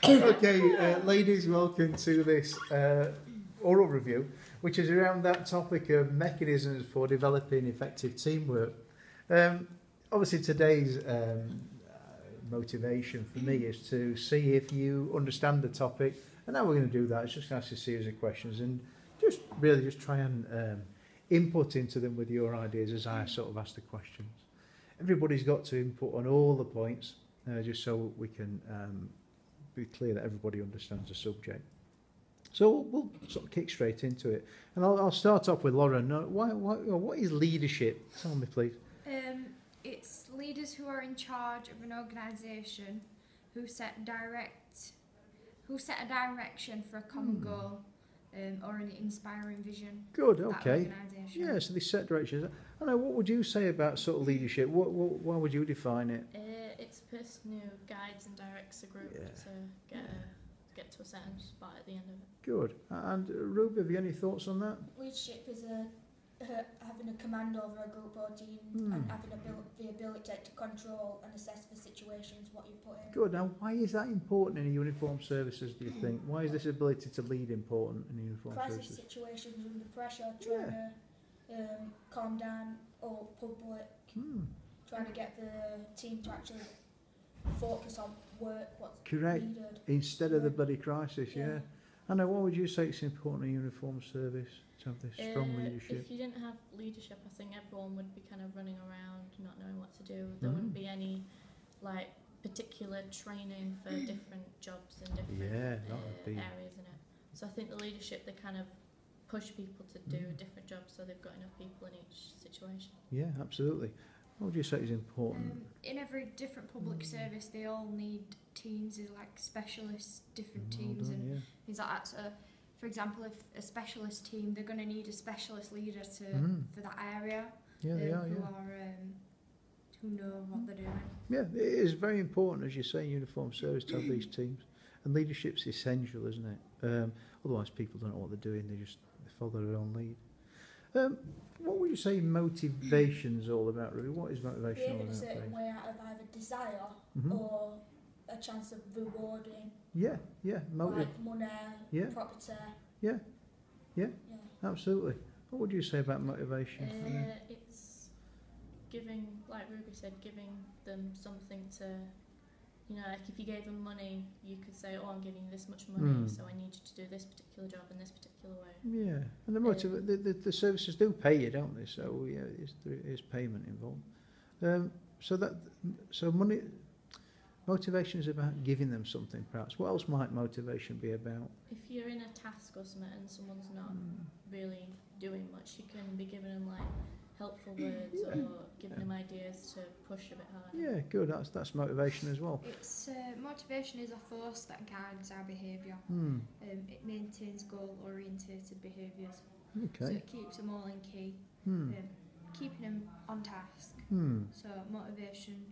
Okay, ladies, welcome to this oral review, which is around that topic of mechanisms for developing effective teamwork. Obviously, today's motivation for me is to see if you understand the topic, and how we're going to do that is just ask a series of questions and just try and input into them with your ideas as I sort of ask the questions. Everybody's got to input on all the points, just so we can be clear that everybody understands the subject. So we'll sort of kick straight into it, and I'll start off with Lauren. What is leadership? Tell me, please. It's leaders who are in charge of an organisation who set a direction for a common goal, or an inspiring vision. Good. For Okay. that organisation. Yeah. So they set directions. I know. What would you say about sort of leadership? Why would you define it? It's a person who guides and directs a group to get to a certain spot at the end of it. Good. And Ruby, have you any thoughts on that? Leadership is having a command over a group or team and having the ability to control and assess the situations what you put in. Good. Now, why is that important in uniformed services, do you think? Why is this ability to lead important in uniformed Crisis services? situations under pressure, trying to calm down all public, trying to get the team to actually focus on work, what's Correct. needed. Instead of the bloody crisis, yeah. I know. What would you say it's important in uniformed service to have this strong leadership? If you didn't have leadership, I think everyone would be kind of running around, not knowing what to do. There wouldn't be any like particular training for different jobs and different areas in it. So I think the leadership, they kind of push people to do different jobs, so they've got enough people in each situation. Yeah, absolutely. What would you say is important? In every different public service, they all need teams, like specialists, different teams, and things like that. So, for example, if a specialist team, they're going to need a specialist leader for that area. Who know what they're doing. Yeah, it is very important, as you say, in uniformed service to have these teams, and leadership's essential, isn't it? Otherwise, people don't know what they're doing; they follow their own lead. What would you say motivation's all about, Ruby? What is motivation all Behaving about? a certain way out of either desire or a chance of rewarding. Yeah. Like money, property. Yeah, absolutely. What would you say about motivation? It's giving, like Ruby said, giving them something to, like if you gave them money, you could say, oh, I'm giving you this much money, so I need you to do this particular job in this particular way. Yeah, and the services do pay you, don't they? So there is payment involved. So money, motivation is about giving them something, perhaps. What else might motivation be about? If you're in a task or something and someone's not really doing much, you can be giving them like helpful words or giving them ideas to push a bit harder. Yeah, good. That's motivation as well. It's motivation is a force that guides our behaviour. It maintains goal-orientated behaviours. Okay. So it keeps them all in key, keeping them on task. So motivation,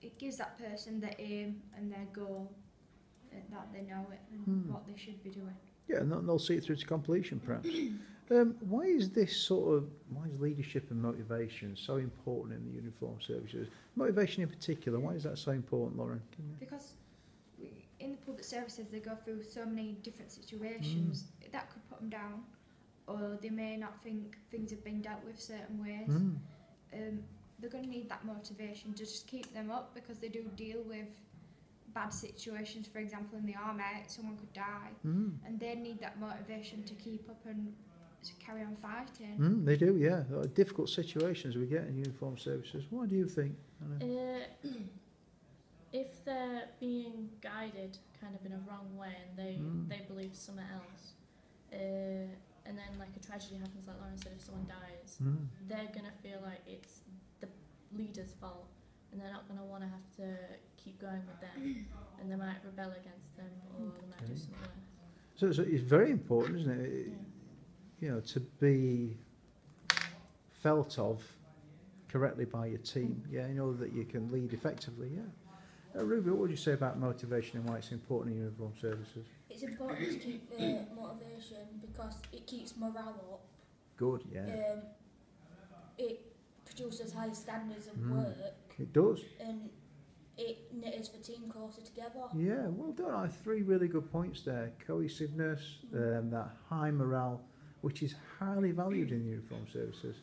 it gives that person their aim and their goal, that they know it and what they should be doing. Yeah, and they'll see it through to completion, perhaps. Why is leadership and motivation so important in the uniformed services? Motivation in particular, why is that so important, Lauren? Because in the public services, they go through so many different situations that could put them down, or they may not think things have been dealt with certain ways. They're going to need that motivation to just keep them up, because they do deal with bad situations. For example, in the army, someone could die, and they need that motivation to keep up and to carry on fighting. They do, yeah. Difficult situations we get in uniformed services. What do you think? If they're being guided kind of in a wrong way and they believe something else, and then like a tragedy happens, like Lauren said, if someone dies, they're going to feel like it's the leader's fault, and they're not going to want to have to keep going with them, and they might rebel against them, or they might do something else. So it's very important, isn't it? To be felt of correctly by your team, in order that you can lead effectively, Ruby, what would you say about motivation and why it's important in uniformed services? It's important to keep motivation because it keeps morale up. Good, yeah. It produces high standards of work. It does. And it knitters the team closer together. Yeah, well done. I have 3 really good points there. Cohesiveness, that high morale, which is highly valued in uniform services,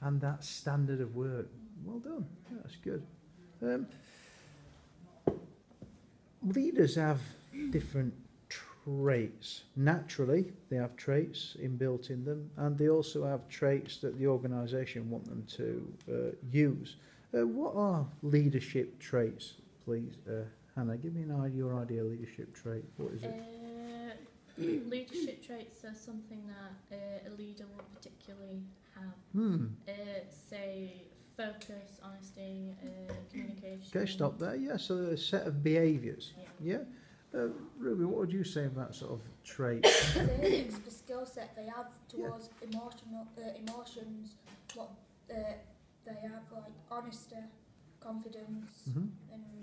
and that standard of work. Well done. Yeah, that's good. Leaders have different traits. Naturally, they have traits inbuilt in them, and they also have traits that the organisation want them to use. What are leadership traits, please? Hannah, give me your idea of leadership trait. What is it? Leadership traits are something that a leader will particularly have. Say focus, honesty, communication. Okay, stop there. Yeah, so a set of behaviours. Yeah. Yeah. Ruby, what would you say about sort of traits? It's the skill set they have towards emotions, what they have, like honesty, confidence, and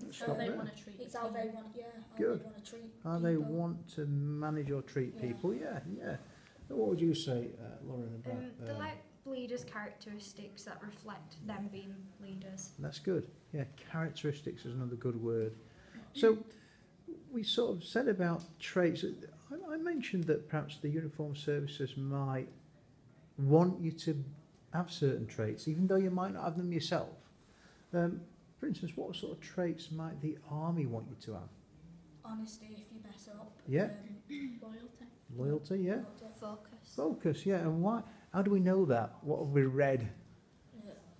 How Stop they there. want to treat it's the how team. they want, how Good. they want to treat How people. they want to manage or treat Yeah. people? Yeah, yeah. What would you say, Lauren, about They're like leaders' characteristics that reflect them being leaders. That's good. Yeah, characteristics is another good word. So we sort of said about traits. I mentioned that perhaps the uniform services might want you to have certain traits, even though you might not have them yourself. For instance, what sort of traits might the army want you to have? Honesty if you mess up. Yeah. Loyalty. Loyalty, yeah. Focus. Focus, yeah. And why? How do we know that? What have we read?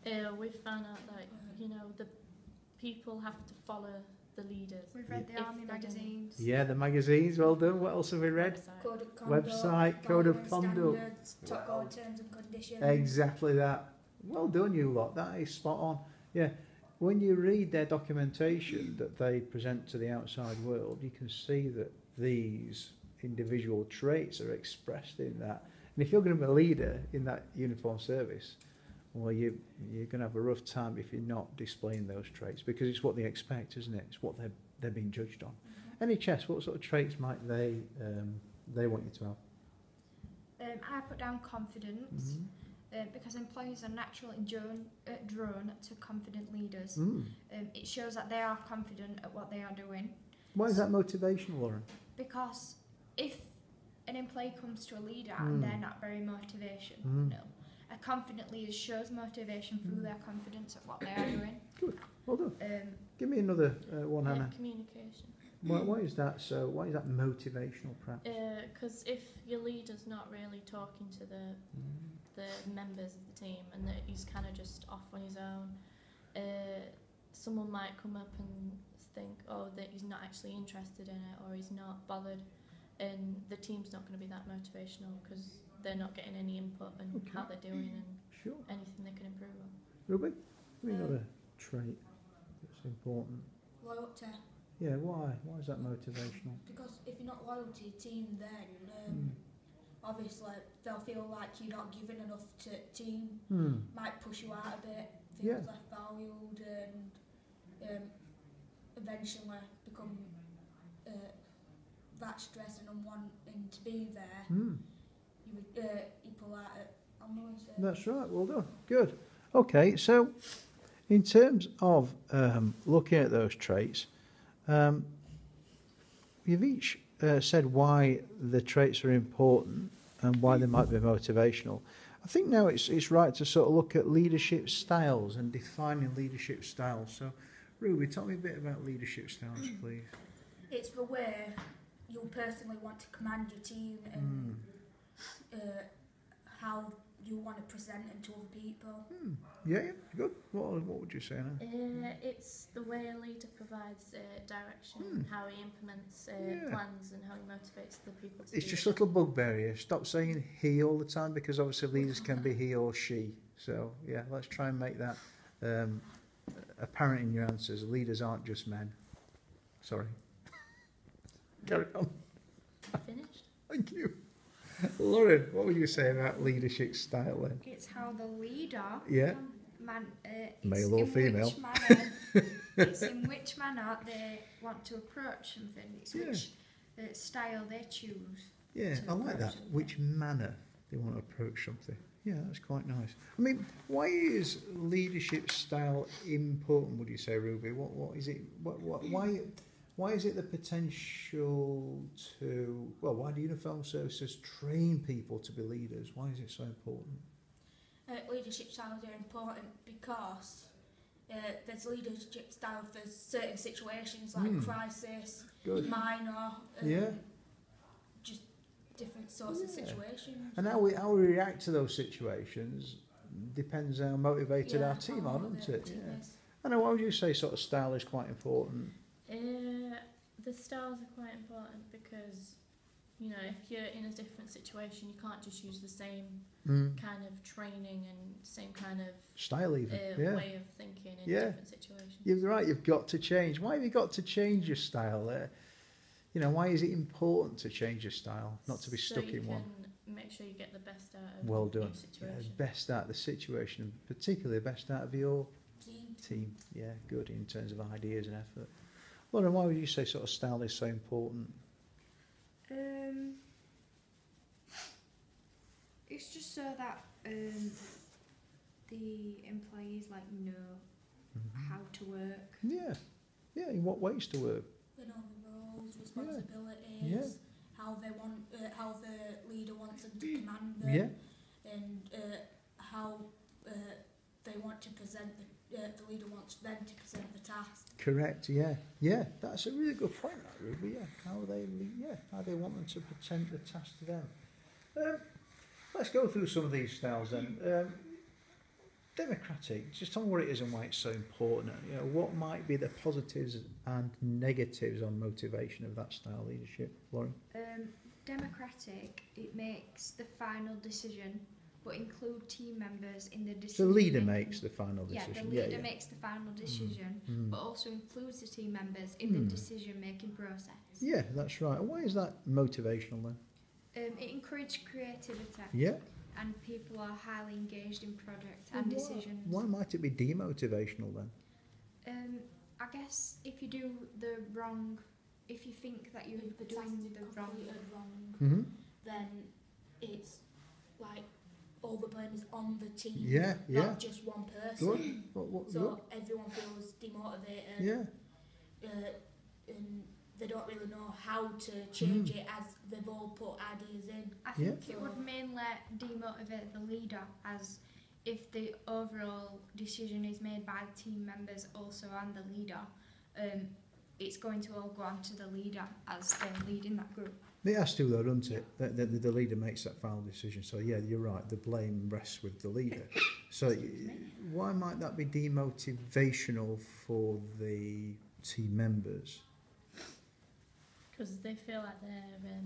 We've found out that the people have to follow the leaders. We've read If the army they don't- magazines. Yeah, the magazines. Well done. What else have we read? Website. Code of conduct, Website, code of government conduct. standards, top Wow. code terms and conditions. Exactly that. Well done, you lot. That is spot on. Yeah. When you read their documentation that they present to the outside world, you can see that these individual traits are expressed in that. And if you're going to be a leader in that uniform service, well, you're going to have a rough time if you're not displaying those traits, because it's what they expect, isn't it? It's what they're being judged on. NHS, what sort of traits might they want you to have? I put down confidence because employees are naturally drawn to confident leaders. It shows that they are confident at what they are doing. Why is that motivational, Lauren? Because if an employee comes to a leader and they're not very motivational, a confident leader shows motivation through their confidence at what they are doing. Good. Well done. Give me another one, Hannah. Communication. Why is that so? Why is that motivational, perhaps? Because if your leader's not really talking to the members of the team and that he's kind of just off on his own, someone might come up and think, that he's not actually interested in it or he's not bothered, and the team's not going to be that motivational because they're not getting any input on how they're doing and Sure. anything they can improve on. Ruby, give me another trait that's important. Loyalty. Yeah, why? Why is that motivational? Because if you're not loyal to your team, then obviously they'll feel like you're not giving enough to team. Might push you out a bit, feel Yeah. less valued, and eventually become that stressing and wanting to be there. You pull out at ambulance. That's right. Well done. Good. Okay, so in terms of looking at those traits, you've each said why the traits are important and why they might be motivational. I think now it's right to sort of look at leadership styles and defining leadership styles. So, Ruby, tell me a bit about leadership styles, please. It's the way you personally want to command your team and how you want to present it to other people. Yeah, good. What would you say, Anna? It's the way a leader provides direction, how he implements plans and how he motivates the people to It's do just a it. little bugbear here. Stop saying he all the time, because obviously leaders can be he or she. So, yeah, let's try and make that apparent in your answers. Leaders aren't just men. Sorry. Carry on. Finished? Thank you. Lauren, what would you say about leadership style then? It's how the leader, Yeah. Male or female. It's in which manner they want to approach something. It's Yeah. which style they choose. Yeah, To I like that. approach something. Which manner they want to approach something. Yeah, that's quite nice. I mean, why is leadership style important? Would you say, Ruby? What is it? Why is it the potential to? Well, why do uniformed services train people to be leaders? Why is it so important? Leadership styles are important because there's leadership style for certain situations like crisis, Good. minor, Yeah. just different sorts of situations. And how we react to those situations depends how motivated our team are, doesn't it? Team Yeah. is. I know. Why would you say sort of style is quite important? The styles are quite important because, you know, if you're in a different situation, you can't just use the same kind of training and same kind of Style, even. way of thinking in Yeah. different situations. You're right. You've got to change. Why have you got to change your style? You know, why is it important to change your style, not to be stuck in one? So you can make sure you get the best out of Well done. each situation. Yeah, best out of the situation, and particularly the best out of your team. Yeah, good in terms of ideas and effort. Lauren, why would you say sort of style is so important? It's just so that the employees know how to work. Yeah, yeah. In what ways to work? They know the roles, responsibilities, Yeah. how they want, how the leader wants them to command them, Yeah, and how they want to present the leader wants them to present the task. correct. Yeah, yeah. That's a really good point, that Ruby. Yeah, how they want them to present the task to them. Let's go through some of these styles then. Democratic. Just tell me what it is and why it's so important. You know, what might be the positives and negatives on motivation of that style leadership, Lauren? Democratic, it makes the final decision, but include team members in the So decision. the leader makes the final Yeah, decision. the leader makes the final decision, but also includes the team members in the decision-making process. Yeah, that's right. And why is that motivational then? It encourages creativity, Yeah. and people are highly engaged in projects and decisions. Why might it be demotivational then? I guess if you do the wrong, if you think that you're If the task doing is the wrong, completed wrong, Mm-hmm. then it's like all the blame is on the team, Yeah, yeah. not just one person. Good. What, So good. everyone feels demotivated, Yeah. and they don't really know how to change it as they've all put ideas in. I think Yeah. it would mainly demotivate the leader, as if the overall decision is made by team members also and the leader, it's going to all go on to the leader as they're leading that group. It has to though, doesn't it? The leader makes that final decision. So yeah, you're right. The blame rests with the leader. So why might that be demotivational for the team members? Because they feel like their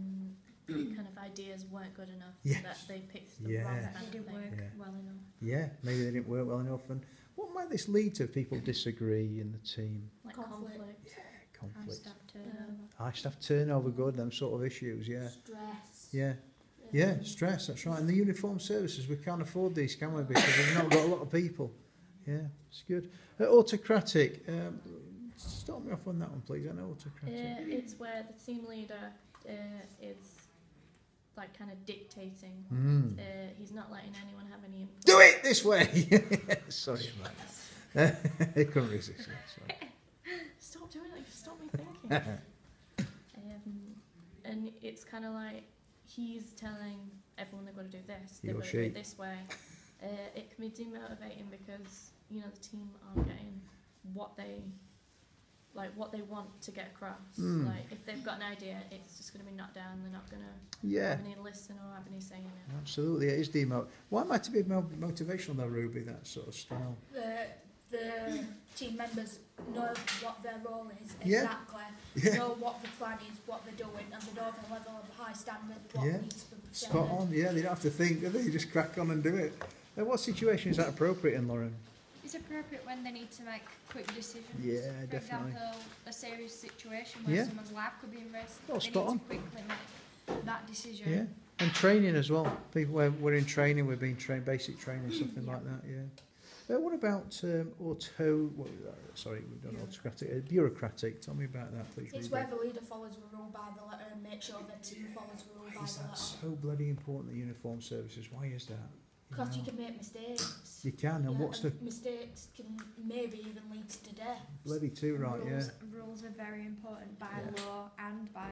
kind of ideas weren't good enough, Yes. that they picked the Yeah. wrong That kind they of didn't thing. work Yeah. well enough. Yeah, maybe they didn't work well enough. And what might this lead to if people disagree in the team? Like Conflict. conflict. And Conflict. staff turnover. High staff turnover, good, them sort of issues, yeah. Stress. Yeah. Yeah, stress, that's right. And the uniform services, we can't afford these, can we? Because we've not got a lot of people. Yeah, it's good. Autocratic. Start me off on that one, please. I know autocratic. It's where the team leader is like kind of dictating. He's not letting anyone have any input. Do it this way! Sorry about that. I couldn't resist it, sorry. Stop doing it, stop me thinking. And it's kind of like he's telling everyone they've got to do this, He they've or got to do she. it this way. It can be demotivating because, you know, the team aren't getting what they want to get across. Like if they've got an idea, it's just going to be knocked down. They're not going to Yeah, have any listen or have any say in it. absolutely. It is Why might it be motivational though, Ruby, that sort of style? The team members know what their role is Yeah. exactly, Yeah. know what the plan is, what they're doing, and they know the level of high standard, what Yeah. needs to be Spot on, yeah, they don't have to think, do they? You just crack on and do it. Now, what situation is that appropriate in, Lauren? It's appropriate when they need to make quick decisions. Yeah, For definitely. example, a serious situation where Yeah. someone's life could be in risk. Oh, they spot need on. to quickly make that decision. Yeah, and training as well. People, we're in training, we're being trained, basic training, something Yeah. like that, yeah. What about we've done autocratic, bureaucratic. Tell me about that, please, It's Ruby. where the leader follows the rule by the letter and makes sure the team follows the rule by Is the that letter. so bloody important, the uniform services? Why is that? Because you No. can make mistakes. You can, and Yeah, what's the mistakes can maybe even lead to death. bloody too right? Yeah. Rules are very important by Yeah. law and by